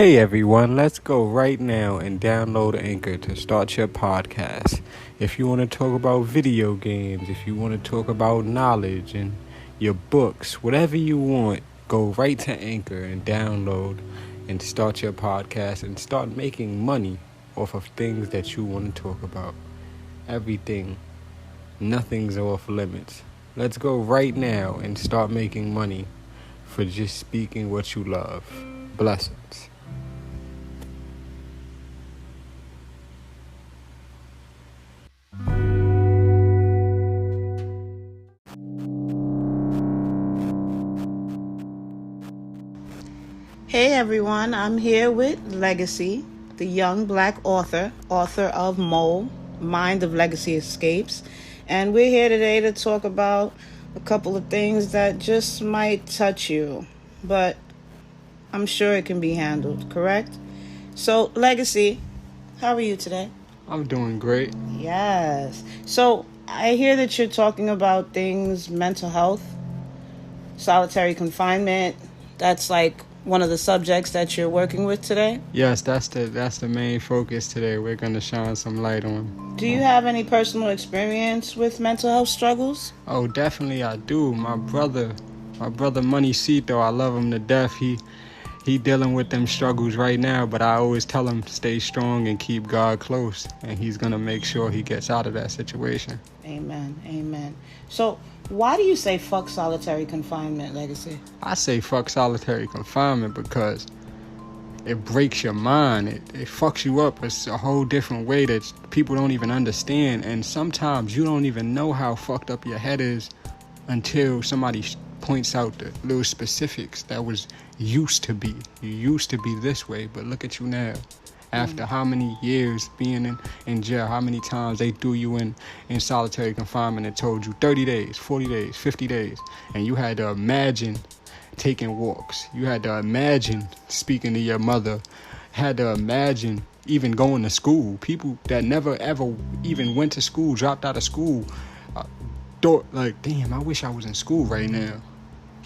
Hey everyone, let's go right now and download Anchor to start your podcast. If you want to talk about video games, if you want to talk about knowledge and your books, whatever you want, go right to Anchor and download and start your podcast and start making money off of things that you want to talk about. Everything, nothing's off limits. Let's go right now and start making money for just speaking what you love. Blessings. Hey everyone, I'm here with Legacy, the young black author of Mole, Mind of Legacy Escapes. And we're here today to talk about a couple of things that just might touch you, but I'm sure it can be handled, correct? So, Legacy, how are you today? I'm doing great. Yes. So, I hear that you're talking about things, mental health, solitary confinement. That's like one of the subjects that you're working with today? Yes, that's the main focus today. We're going to shine some light on. Do you have any personal experience with mental health struggles? Oh, definitely I do. My brother Monicito, I love him to death. He dealing with them struggles right now, but I always tell him stay strong and keep God close, and he's going to make sure he gets out of that situation. Amen. So, why do you say fuck solitary confinement, Legacy? I say fuck solitary confinement because it breaks your mind. It fucks you up. It's a whole different way that people don't even understand. And sometimes you don't even know how fucked up your head is until somebody points out the little specifics that was used to be. You used to be this way, but look at you now. After how many years being in jail, how many times they threw you in solitary confinement and told you 30 days, 40 days, 50 days. And you had to imagine taking walks. You had to imagine speaking to your mother. Had to imagine even going to school. People that never ever even went to school, dropped out of school, thought like, damn, I wish I was in school right now.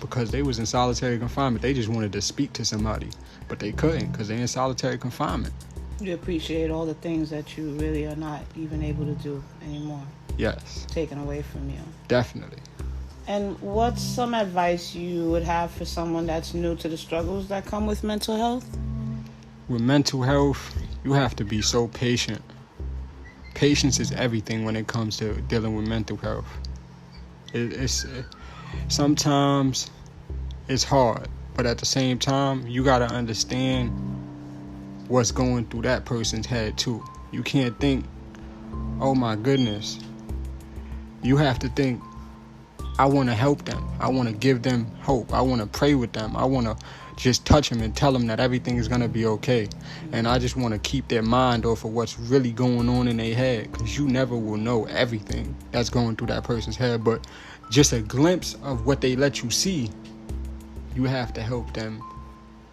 Because they was in solitary confinement. They just wanted to speak to somebody. But they couldn't because they're in solitary confinement. You appreciate all the things that you really are not even able to do anymore. Yes. Taken away from you. Definitely. And what's some advice you would have for someone that's new to the struggles that come with mental health? With mental health, you have to be so patient. Patience is everything when it comes to dealing with mental health. Sometimes it's hard, but at the same time, you got to understand what's going through that person's head too. You can't think, oh my goodness. You have to think, I want to help them. I want to give them hope. I want to pray with them. I want to just touch them and tell them that everything is going to be okay. And I just want to keep their mind off of what's really going on in their head, because you never will know everything that's going through that person's head. But just a glimpse of what they let you see, you have to help them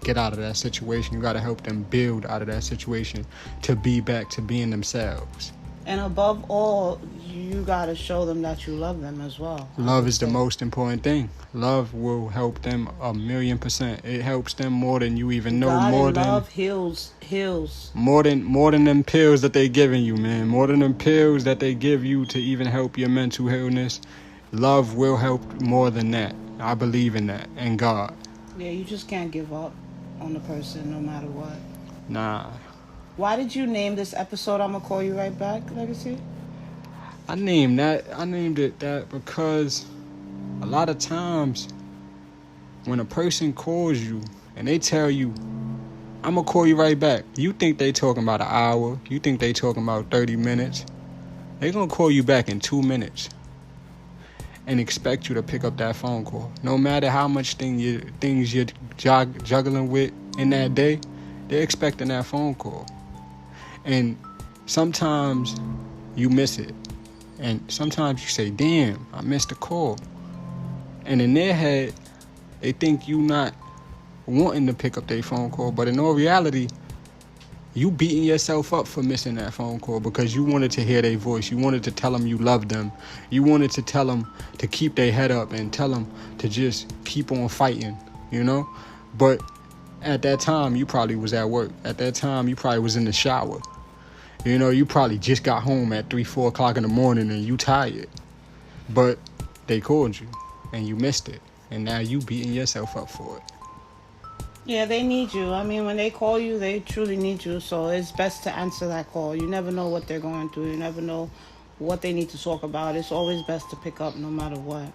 get out of that situation. You got to help them build out of that situation to be back to being themselves. And above all, you got to show them that you love them as well. Love is the most important thing. Love will help them 1,000,000%. It helps them more than you even know. Love heals. More than them pills that they giving you, man. More than them pills that they give you to even help your mental illness. Love will help more than that. I believe in that. And God. Yeah, you just can't give up on the person no matter what. Nah. Why did you name this episode I'm Gonna Call You Right Back, Legacy? I named it that because a lot of times when a person calls you and they tell you, I'm gonna call you right back, you think they talking about an hour, you think they talking about 30 minutes. They gonna call you back in 2 minutes and expect you to pick up that phone call. No matter how much things you're juggling with in that day, they're expecting that phone call. And sometimes you miss it. And sometimes you say, damn, I missed the call. And in their head, they think you not wanting to pick up their phone call. But in all reality, you beating yourself up for missing that phone call because you wanted to hear their voice. You wanted to tell them you loved them. You wanted to tell them to keep their head up and tell them to just keep on fighting, you know? But At that time, you probably was at work. At that time, you probably was in the shower. You probably just got home at 3, 4 o'clock in the morning and you tired. But they called you and you missed it. And now you beating yourself up for it. Yeah, they need you. I mean, when they call you, they truly need you. So it's best to answer that call. You never know what they're going through. You never know what they need to talk about. It's always best to pick up no matter what.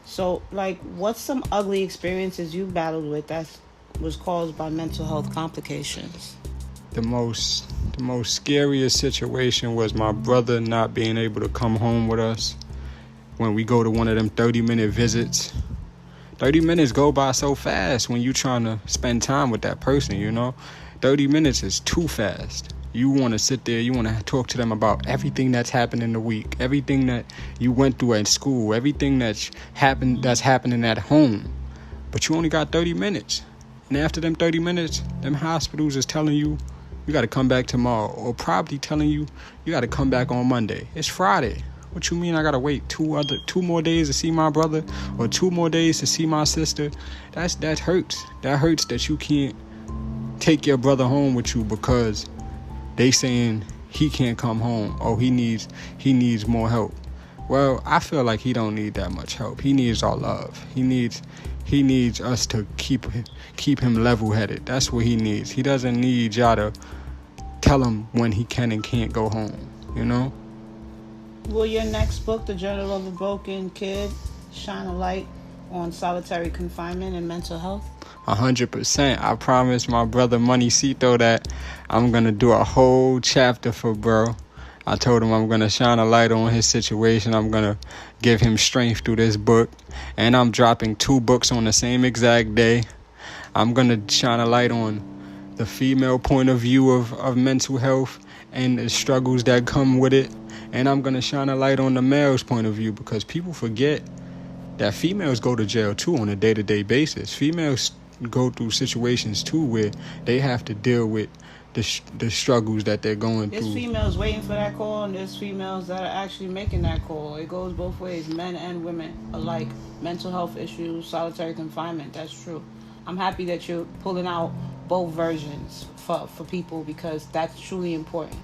So, like, what's some ugly experiences you battled with that was caused by mental health complications? The most scariest situation was my brother not being able to come home with us when we go to one of them 30-minute visits. 30 minutes go by so fast when you're trying to spend time with that person, 30 minutes is too fast. You want to sit there, you want to talk to them about everything that's happened in the week, everything that you went through at school, everything that's happening at home. But you only got 30 minutes. And after them 30 minutes, them hospitals is telling you got to come back tomorrow, or probably telling you got to come back on Monday. It's Friday. What you mean I got to wait 2 more days to see my brother, or 2 more days to see my sister? That hurts. That hurts that you can't take your brother home with you because they saying he can't come home. Oh, he needs more help. Well, I feel like he don't need that much help. He needs our love. He needs us to keep him level-headed. That's what he needs. He doesn't need y'all to tell him when he can and can't go home, Will your next book, The Journal of a Broken Kid, shine a light on solitary confinement and mental health? 100%. I promised my brother Moneycito that I'm going to do a whole chapter for bro. I told him I'm going to shine a light on his situation. I'm going to give him strength through this book. And I'm dropping 2 books on the same exact day. I'm going to shine a light on the female point of view of mental health and the struggles that come with it. And I'm going to shine a light on the male's point of view, because people forget that females go to jail too on a day-to-day basis. Females go through situations too where they have to deal with the struggles that they're going through. There's females waiting for that call, and there's females that are actually making that call. It goes both ways, men and women alike. Mental health issues, solitary confinement, that's true. I'm happy that you're pulling out both versions for people, because that's truly important.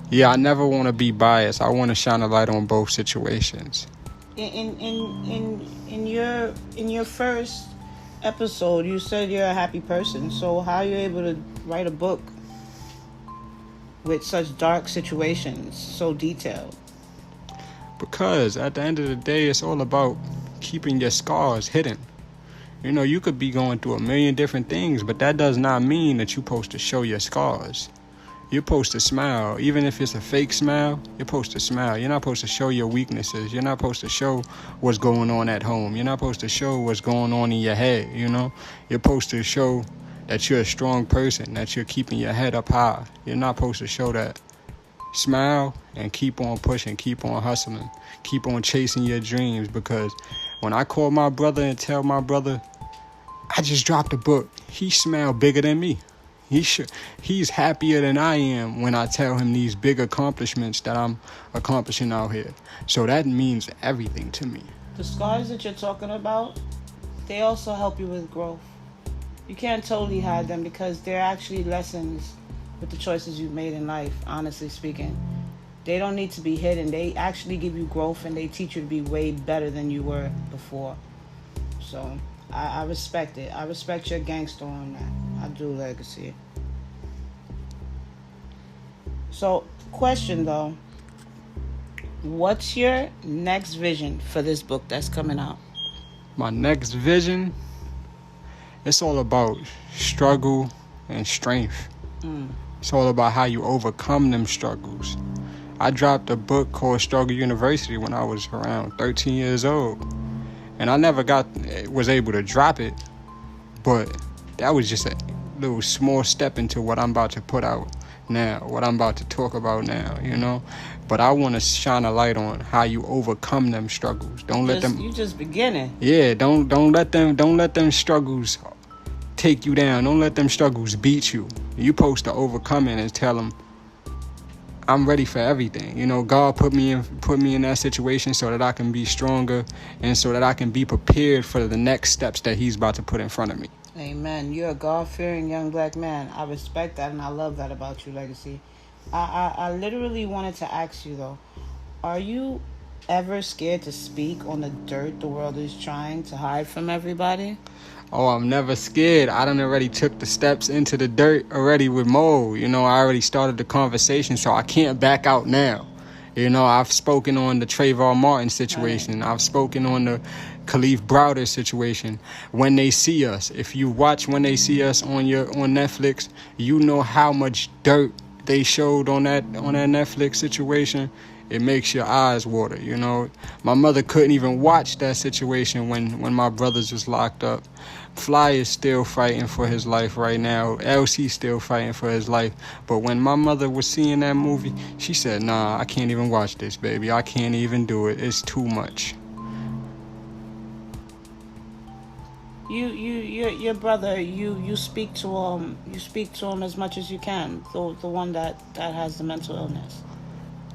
Yeah, I never want to be biased. I want to shine a light on both situations. In your first episode, you said you're a happy person. So how are you able to write a book with such dark situations, so detailed? Because at the end of the day, it's all about keeping your scars hidden. You could be going through a million different things, but that does not mean that you're supposed to show your scars. You're supposed to smile. Even if it's a fake smile, you're supposed to smile. You're not supposed to show your weaknesses. You're not supposed to show what's going on at home. You're not supposed to show what's going on in your head, You're supposed to show that you're a strong person, that you're keeping your head up high. You're not supposed to show that. Smile and keep on pushing, keep on hustling, keep on chasing your dreams, because when I call my brother and tell my brother, I just dropped a book, he smiled bigger than me. He's happier than I am when I tell him these big accomplishments that I'm accomplishing out here. So that means everything to me. The scars that you're talking about, they also help you with growth. You can't totally hide them, because they're actually lessons with the choices you've made in life, honestly speaking. They don't need to be hidden. They actually give you growth, and they teach you to be way better than you were before. So I respect it. I respect your gangster on that. I do, Legacy. So, question though. What's your next vision for this book that's coming out? My next vision, it's all about struggle and strength. It's all about how you overcome them struggles. I dropped a book called Struggle University when I was around 13 years old. And I never was able to drop it, but that was just a little small step into what I'm about to put out now, what I'm about to talk about now, But I want to shine a light on how you overcome them struggles. You just beginning. Yeah, don't let them struggles take you down. Don't let them struggles beat you. You're supposed to overcome it and tell them, I'm ready for everything. God put me in that situation so that I can be stronger and so that I can be prepared for the next steps that he's about to put in front of me. Amen. You're a God-fearing young black man. I respect that and I love that about you, Legacy. I literally wanted to ask you, though, are you ever scared to speak on the dirt the world is trying to hide from everybody? Oh, I'm never scared. I done already took the steps into the dirt already with Mo. You know, I already started the conversation, so I can't back out now. You know, I've spoken on the Trayvon Martin situation. Right. I've spoken on the Khalif Browder situation. When They See Us, if you watch When They See Us on Netflix, you know how much dirt they showed on that Netflix situation. It makes your eyes water. You know, my mother couldn't even watch that situation when my brothers was locked up. Fly is still fighting for his life right now. LC still fighting for his life. But when my mother was seeing that movie, she said, "Nah, I can't even watch this, baby. I can't even do it. It's too much." Your brother, you speak to him. You speak to him as much as you can. The one that has the mental illness.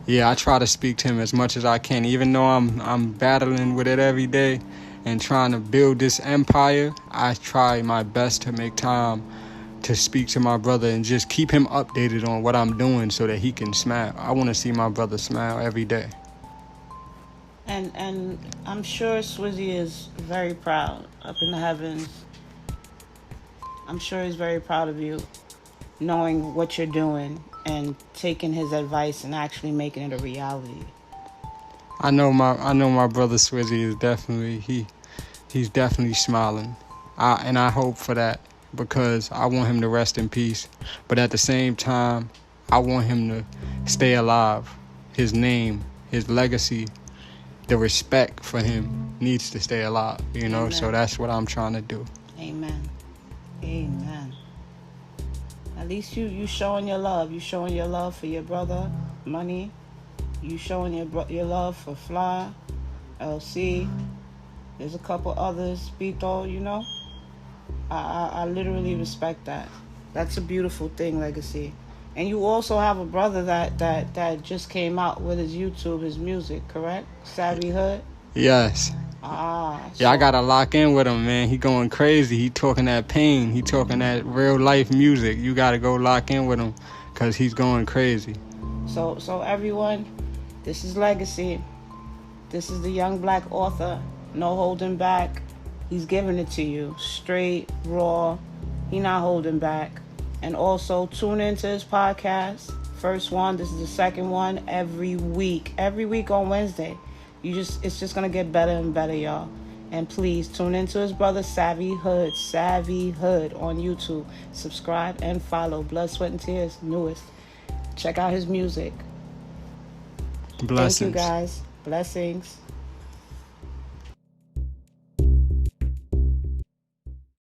Yeah, I try to speak to him as much as I can, even though I'm battling with it every day and trying to build this empire. I try my best to make time to speak to my brother and just keep him updated on what I'm doing so that he can smile. I want to see my brother smile every day. And I'm sure Swizzy is very proud up in the heavens. I'm sure he's very proud of you, knowing what you're doing and taking his advice and actually making it a reality. I know my brother Swizzy is he's definitely smiling. I hope for that because I want him to rest in peace. But at the same time, I want him to stay alive. His name, his legacy, the respect for him needs to stay alive, you know? Amen. So that's what I'm trying to do. Amen. Amen. At least you showing your love. You showing your love for your brother, Money. You showing your love for Fly, LC. There's a couple others, Bito, you know? I literally respect that. That's a beautiful thing, Legacy. And you also have a brother that just came out with his YouTube, his music, correct? Savvy Hood? Yes. Yeah, I gotta lock in with him, man. He going crazy. He talking that pain. He talking that real life music. You gotta go lock in with him because he's going crazy. So everyone, this is Legacy. This is the young black author. No holding back. He's giving it to you. Straight, raw. He not holding back. And also tune into his podcast. First one, this is the second one, every week. Every week on Wednesday. It's just gonna get better and better, y'all. And please tune into his brother Savvy Hood on YouTube. Subscribe and follow. Blood, Sweat, and Tears, newest. Check out his music. Blessings. Thank you, guys. Blessings.